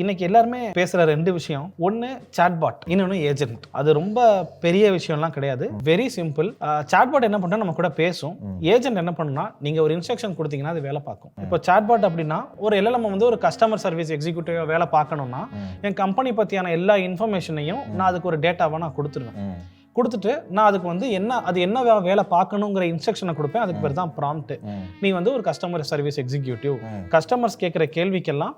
இன்னைக்கு எல்லாருமே பேசுற ரெண்டு விஷயம், ஒன்னு சாட்பாட், இன்னொன்னு ஏஜென்ட். அது ரொம்ப பெரிய விஷயம்லாம் கிடையாது, வெரி சிம்பிள். சாட்பாட் என்ன பண்ணா நம்ம கூட பேசும், ஏஜென்ட் என்ன பண்ணுனா நீங்க ஒரு இன்ஸ்ட்ரக்ஷன் கொடுத்தீங்கன்னா அது வேலை பார்க்கும். இப்போ சாட்பாட் அப்படின்னா ஒரு LLM வந்து ஒரு கஸ்டமர் சர்வீஸ் எக்ஸிக்யூட்டிவா வேலை பார்க்கணும்னா என் கம்பெனி பத்தியான எல்லா இன்ஃபர்மேஷனையும் நான் அதுக்கு ஒரு டேட்டாவை நான் கொடுத்துருவேன். கொடுத்துட்டு நான் அதுக்கு வந்து என்ன வேலை பார்க்கணுங்கிற இன்ஸ்ட்ரக்ஷனை கொடுப்பேன். அதுக்கு பேர் தான் ப்ராம்ப்ட். நீ வந்து ஒரு கஸ்டமர் சர்வீஸ் எக்ஸிக்யூட்டிவ், கஸ்டமர்ஸ் கேட்குற கேள்விக்கெல்லாம்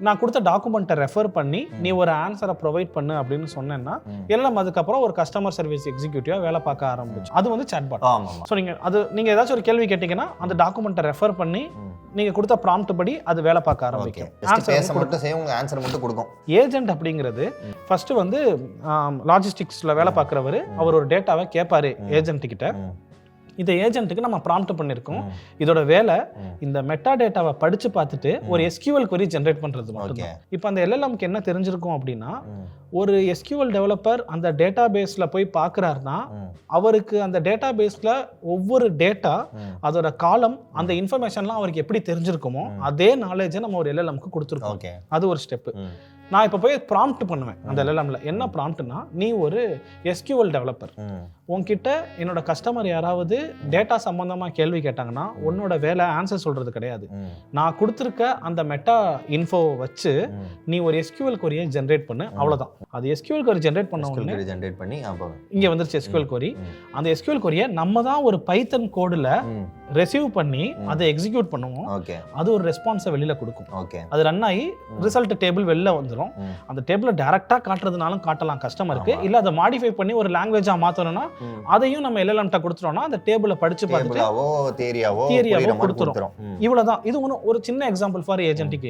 நான் கொடுத்த டாக்குமெண்ட்டை ரெஃபர் பண்ணி நீ ஒரு ஆன்சரை ப்ரொவைட் பண்ணு அப்படின்னு சொன்னேன்னா எல்லாம் அதுக்கப்புறம் ஒரு கஸ்டமர் சர்வீஸ் எக்ஸிக்யூட்டிவா வேலை பார்க்க ஆரம்பிச்சு. அது வந்து சாட்பாட். ஸோ நீங்க ஏதாச்சும் ஒரு கேள்வி கேட்டீங்கன்னா அந்த டாக்குமெண்ட்டை ரெஃபர் பண்ணி நீங்க கொடுத்த ப்ராம்ப்ட் படி அது வேலை பார்க்க ஆரம்பிக்கும். ஏஜென்ட் அப்படிங்கிறது ஃபர்ஸ்ட் வந்து லாஜிஸ்டிக்ஸ்ல வேலை பார்க்குறவர், அவர் ஒரு டேட்டாவை கேட்பாரு ஏஜென்ட் கிட்ட. இந்த ஏஜென்ட்டுக்கு நம்ம ப்ராம்ப்ட் பண்ணியிருக்கோம். இதோட வேலை இந்த மெட்டா டேட்டாவை படிச்சு பார்த்துட்டு ஒரு SQL query ஜென்ரேட் பண்றது மட்டும்தான். இப்போ அந்த LLMக்கு என்ன தெரிஞ்சிருக்கும் அப்படின்னா, ஒரு SQL டெவலப்பர் அந்த டேட்டா பேஸ்ல போய் பார்க்குறாருன்னா அவருக்கு அந்த டேட்டா பேஸ்ல ஒவ்வொரு டேட்டா அதோட காலம் அந்த இன்ஃபர்மேஷன்லாம் அவருக்கு எப்படி தெரிஞ்சிருக்குமோ அதே நாலேஜை நம்ம ஒரு LLMக்கு கொடுத்துருக்கோம். அது ஒரு ஸ்டெப்பு. நான் இப்போ போய் ப்ராம்ப்ட் பண்ணுவேன் அந்த LLMல. என்ன ப்ராம்ப்ட்னா, நீ ஒரு SQL டெவலப்பர், உன்கிட்ட என்னோட கஸ்டமர் யாராவது டேட்டா சம்பந்தமா கேள்வி கேட்டாங்கன்னா உன்னோட வேலை ஆன்சர் சொல்றது கிடையாது. நான் கொடுத்துருக்க அந்த மெட்டா இன்ஃபோவை வச்சு நீ ஒரு SQL query ஜென்ரேட் பண்ணு, அவ்வளவுதான். அது SQL query ஜென்ரேட் பண்ண உடனே இங்க வந்துருச்சு SQL query. அந்த SQL query நம்ம தான் ஒரு பைத்தன் கோடுல ரெசீவ் பண்ணி அதை எக்ஸிக்யூட் பண்ணுவோம். அது ஒரு ரெஸ்பான்ஸை வெளியில கொடுக்கும். அது ரன் ஆகி ரிசல்ட் டேபிள் வெளில வந்துடும். அந்த டேபிளை டைரக்டா காட்டுறதுனாலும் காட்டலாம் கஸ்டமருக்கு, இல்ல அதை மாடிஃபை பண்ணி ஒரு லாங்குவேஜா மாத்தணும்னா அதையும் நம்ம LLM-ட்ட கொடுத்துட்டோம்னா அந்த டேபிளை படிச்சு பார்த்துட்டு தியரியாவோ கொடுத்துரும். இவ்வளவுதான். இது ஒரு சின்ன எக்ஸாம்பிள் ஃபார் ஏஜென்டிக்.